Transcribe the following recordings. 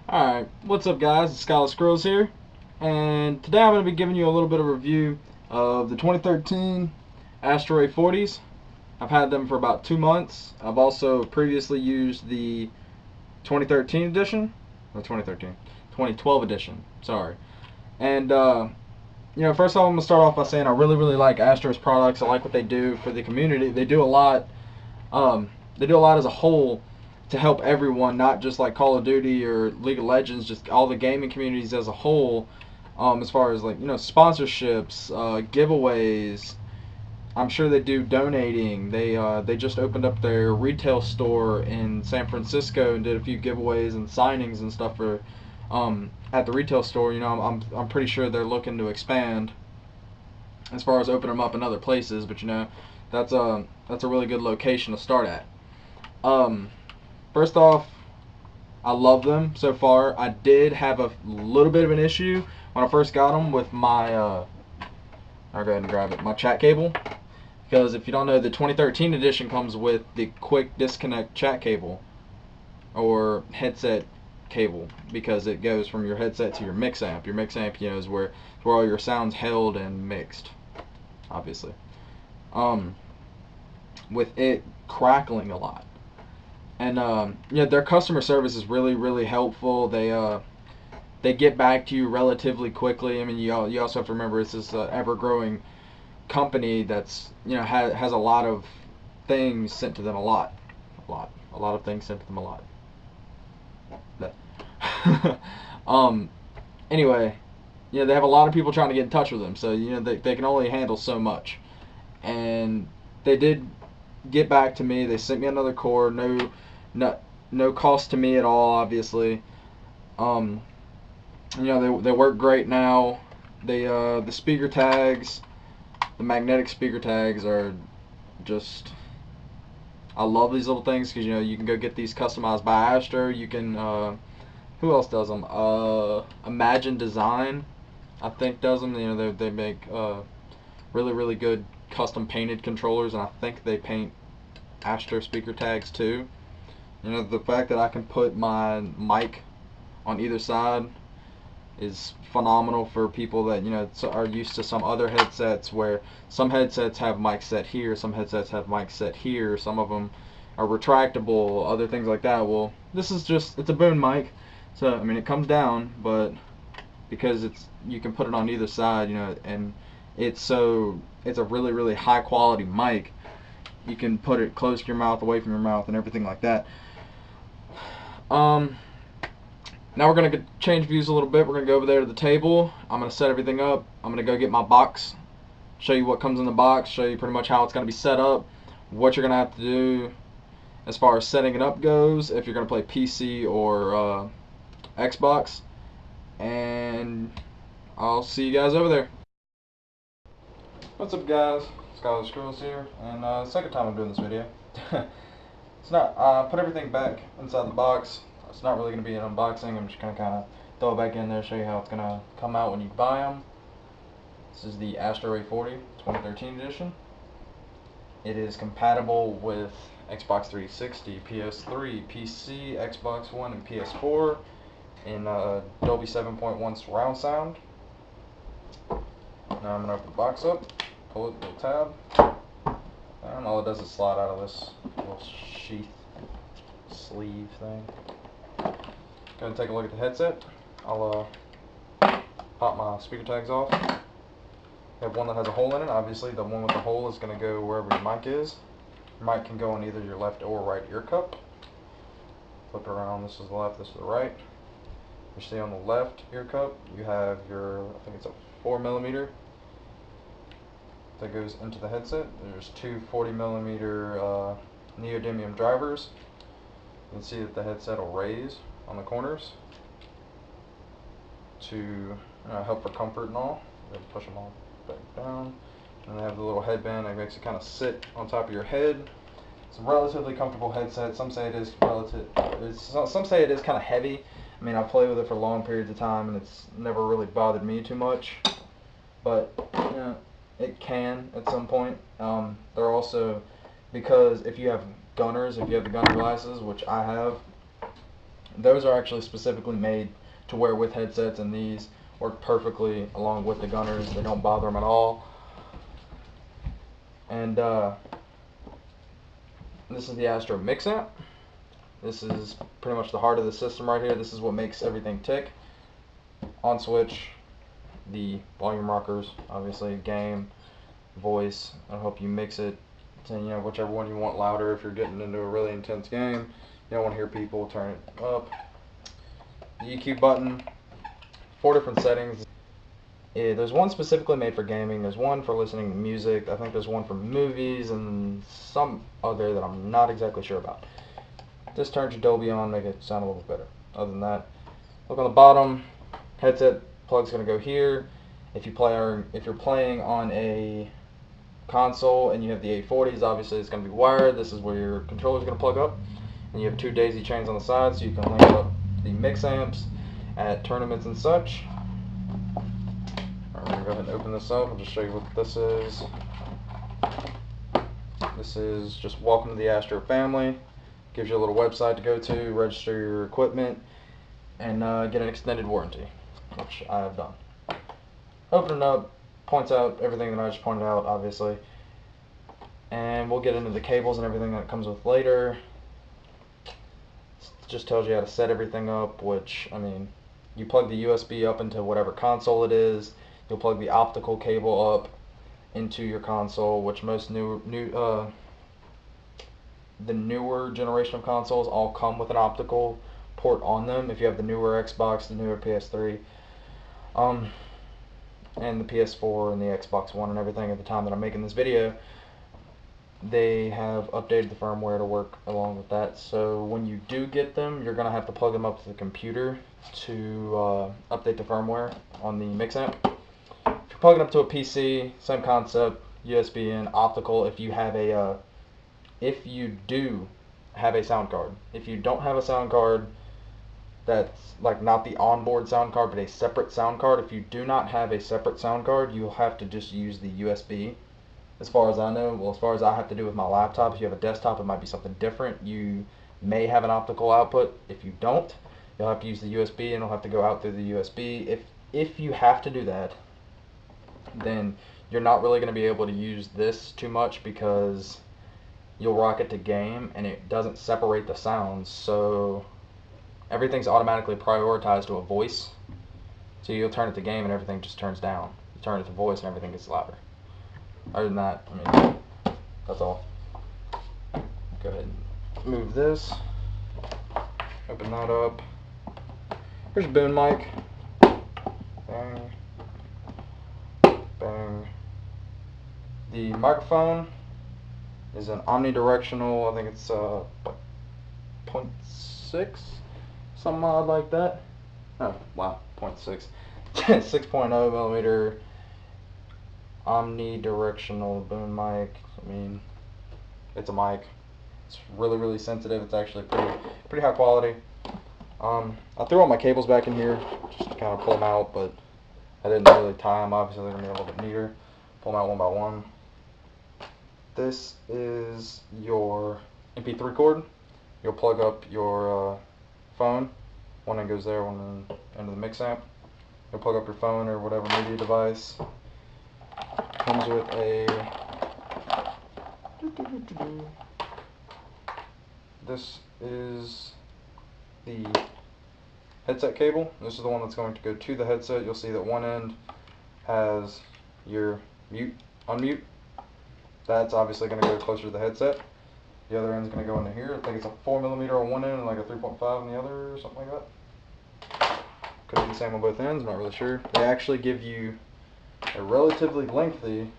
Alright, what's up guys, it's SkylerSkrillz here, and today I'm going to be giving you a little bit of review of the 2013 Astro A40s. I've had them for about 2 months. I've also previously used the 2013 edition, or 2012 edition, sorry. And, first of all I'm going to start off by saying I really like Astro's products. I like what they do for the community. They do a lot, as a whole to help everyone, not just like Call of Duty or League of Legends, just all the gaming communities as a whole, as far as sponsorships, giveaways. I'm sure they do donating. They just opened up their retail store in San Francisco and did a few giveaways and signings and stuff for at the retail store. I'm pretty sure they're looking to expand as far as open them up in other places, but that's a really good location to start at. First off, I love them so far. I did have a little bit of an issue when I first got them with my, I'll go ahead and grab it, my chat cable. Because if you don't know, the 2013 edition comes with the quick disconnect chat cable, or headset cable, because it goes from your headset to your mix amp. Your mix amp, is where all your sound's held and mixed, obviously. With it crackling a lot. And their customer service is really helpful. They get back to you relatively quickly. I mean, you also have to remember it's this ever-growing company that's has a lot of things sent to them a lot of things sent to them a lot. Anyway, they have a lot of people trying to get in touch with them, so they can only handle so much. And they did get back to me. They sent me another cord. No cost to me at all, obviously. They work great now. The speaker tags, the magnetic speaker tags are just, I love these little things because you can go get these customized by Astro. You can who else does them? Imagine Design, I think, does them. They make really good custom painted controllers, and I think they paint Astro speaker tags too. The fact that I can put my mic on either side is phenomenal for people that are used to some other headsets, where some headsets have mics set here, some headsets have mics set here, some of them are retractable, other things like that. Well, this is it's a boom mic, so I mean it comes down, but because you can put it on either side, and it's a really high quality mic. You can put it close to your mouth, away from your mouth, and everything like that. Now we're going to change views a little bit. We're going to go over there to the table. I'm going to set everything up. I'm going to go get my box, show you what comes in the box, show you pretty much how it's going to be set up, what you're going to have to do as far as setting it up goes, if you're going to play PC or Xbox. And I'll see you guys over there. What's up guys? SkylerSkrillz here, and second time I'm doing this video. It's not, put everything back inside the box. It's not really going to be an unboxing. I'm just going to kind of throw it back in there, show you how it's going to come out when you buy them. This is the Astro A40 2013 edition. It is compatible with Xbox 360, PS3, PC, Xbox One, and PS4 in Dolby 7.1 surround sound. Now I'm going to open the box up, pull it, little tab, and all it does is slide out of this little sheath, sleeve thing. Go ahead and take a look at the headset. I'll pop my speaker tags off. You have one that has a hole in it. Obviously the one with the hole is going to go wherever your mic is. Your mic can go in either your left or right ear cup. Flip it around, this is the left, this is the right. You see on the left ear cup you have your, I think it's a 4mm that goes into the headset. There's two 40mm neodymium drivers. You can see that the headset will raise on the corners to help for comfort and all. Push them all back down. And they have the little headband that makes it kind of sit on top of your head. It's a relatively comfortable headset. Some say it is some say it is kind of heavy. I mean, I play with it for long periods of time, and it's never really bothered me too much. But it can at some point. They're also, because if you have gunners, if you have the gunner glasses, which I have, those are actually specifically made to wear with headsets, and these work perfectly along with the Gunners. They don't bother them at all. And this is the Astro Mix Amp. This is pretty much the heart of the system right here. This is what makes everything tick. On switch, the volume rockers, obviously, game, voice. I'll help you mix it to, you know, whichever one you want louder. If you're getting into a really intense game, you don't want to hear people, turn it up. The EQ button, 4 different settings. There's one specifically made for gaming. There's one for listening to music. I think there's one for movies and some other that I'm not exactly sure about. Just turns your Dolby on, make it sound a little better. Other than that, look on the bottom. Headset plug's gonna go here. If you're playing on a console and you have the A40s, obviously it's gonna be wired. This is where your controller's gonna plug up, and you have 2 daisy chains on the side, so you can link up the mix amps at tournaments and such. I'm gonna go ahead and open this up. I'll just show you what this is. This is just welcome to the Astro family. Gives you a little website to go to, register your equipment, and get an extended warranty, which I have done. Open it up, points out everything that I just pointed out, obviously. And we'll get into the cables and everything that comes with later. It just tells you how to set everything up, which, I mean, you plug the USB up into whatever console it is. You'll plug the optical cable up into your console, which most the newer generation of consoles all come with an optical port on them. If you have the newer Xbox, the newer PS3, and the PS4 and the Xbox One and everything at the time that I'm making this video, they have updated the firmware to work along with that. So when you do get them, you're going to have to plug them up to the computer to update the firmware on the mix amp. If you're plugging up to a PC, same concept, USB in, optical. If you have a if you do have a sound card. If you don't have a sound card that's like not the onboard sound card but a separate sound card, if you do not have a separate sound card, you'll have to just use the USB. As far as I know, well, as far as I have to do with my laptop, if you have a desktop, it might be something different. You may have an optical output. If you don't, you'll have to use the USB, and it'll have to go out through the USB. If you have to do that, then you're not really going to be able to use this too much, because you'll rock it to game and it doesn't separate the sounds, so everything's automatically prioritized to a voice. So you'll turn it to game and everything just turns down. You turn it to voice and everything gets louder. Other than that, I mean, that's all. Go ahead and move this. Open that up. Here's a boom mic. Bang. Bang. The microphone is an omnidirectional, I think it's 0.6, something odd like that. Oh, wow, 0.6. 6.0 millimeter omnidirectional boom mic. I mean, it's a mic. It's really, really sensitive. It's actually pretty high quality. I threw all my cables back in here just to kind of pull them out, but I didn't really tie them. Obviously, they're going to be a little bit neater. Pull them out one by one. This is your MP3 cord. You'll plug up your phone. One end goes there, one into the mix amp. You'll plug up your phone or whatever media device. Comes with a this is the headset cable. This is the one that's going to go to the headset. You'll see that one end has your mute, unmute. That's obviously going to go closer to the headset. The other end is going to go into here. I think it's a 4mm on one end and like a 3.5 on the other, or something like that. Could be the same on both ends, I'm not really sure. They actually give you a relatively lengthy,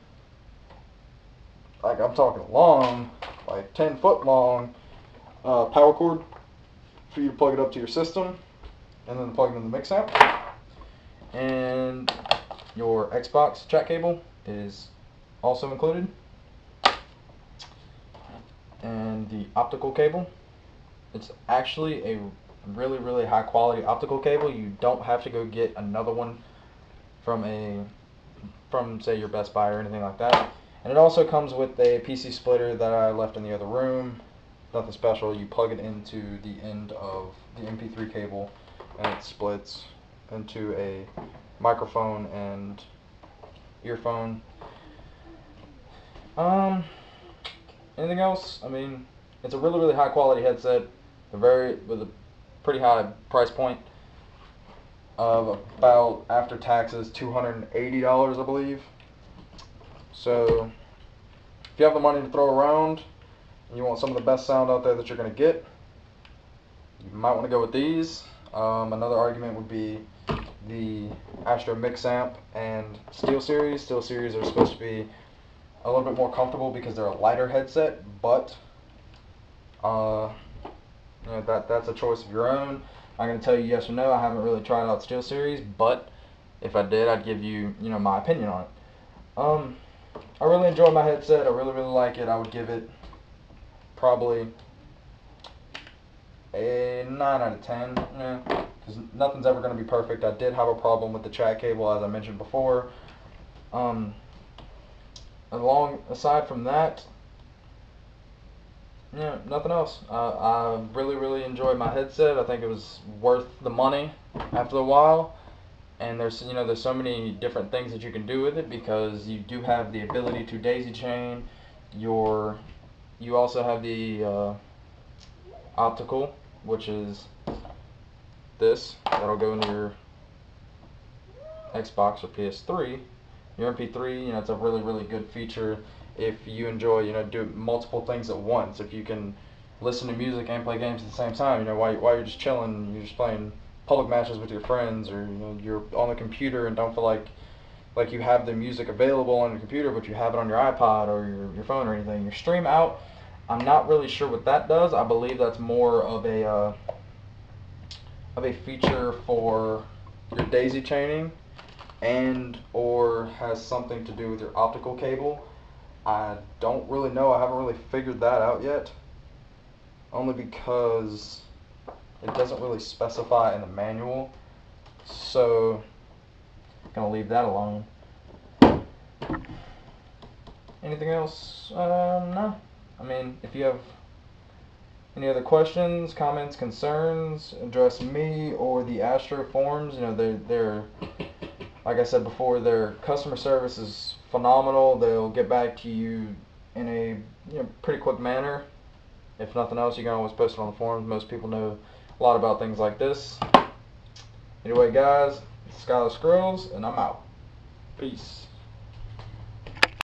like I'm talking long, like 10-foot long power cord for you to plug it up to your system, and then plug it in the mix amp. And your Xbox chat cable is also included. And the optical cable, it's actually a really, really high quality optical cable. You don't have to go get another one from say your Best Buy or anything like that. And it also comes with a PC splitter that I left in the other room. nothing special. You plug it into the end of the MP3 cable, and it splits into a microphone and earphone. Anything else? I mean, it's a really high quality headset, with a pretty high price point of about, after taxes, $280, I believe. So if you have the money to throw around and you want some of the best sound out there that you're going to get, you might want to go with these. Another argument would be the Astro Mix Amp and SteelSeries. SteelSeries are supposed to be a little bit more comfortable because they're a lighter headset, but that's a choice of your own. I'm going to tell you yes or no. I haven't really tried out SteelSeries, but if I did, I'd give you, my opinion on it. I really enjoy my headset. I really like it. I would give it probably a 9 out of 10. Because nothing's ever going to be perfect. I did have a problem with the chat cable, as I mentioned before. Aside from that, nothing else. I really enjoyed my headset. I think it was worth the money after a while. And there's so many different things that you can do with it, because you do have the ability to daisy chain. You also have the optical, which is this. That'll go into your Xbox or PS3. Your MP3, it's a really good feature if you enjoy, do multiple things at once. If you can listen to music and play games at the same time, while you're just chilling, you're just playing public matches with your friends, or you're on the computer and don't feel like you have the music available on your computer, but you have it on your iPod or your phone or anything. Your stream out, I'm not really sure what that does. I believe that's more of a feature for your daisy chaining, and or has something to do with your optical cable. I don't really know. I haven't really figured that out yet, only because it doesn't really specify in the manual, so I'm gonna leave that alone. Anything else? No. I mean, if you have any other questions, comments, concerns, address me or the Astro Forums. They're like I said before, their customer service is phenomenal. They'll get back to you in a pretty quick manner. If nothing else, you can always post it on the forums. Most people know a lot about things like this. Anyway, guys, it's SkylerSkrillz, and I'm out. Peace.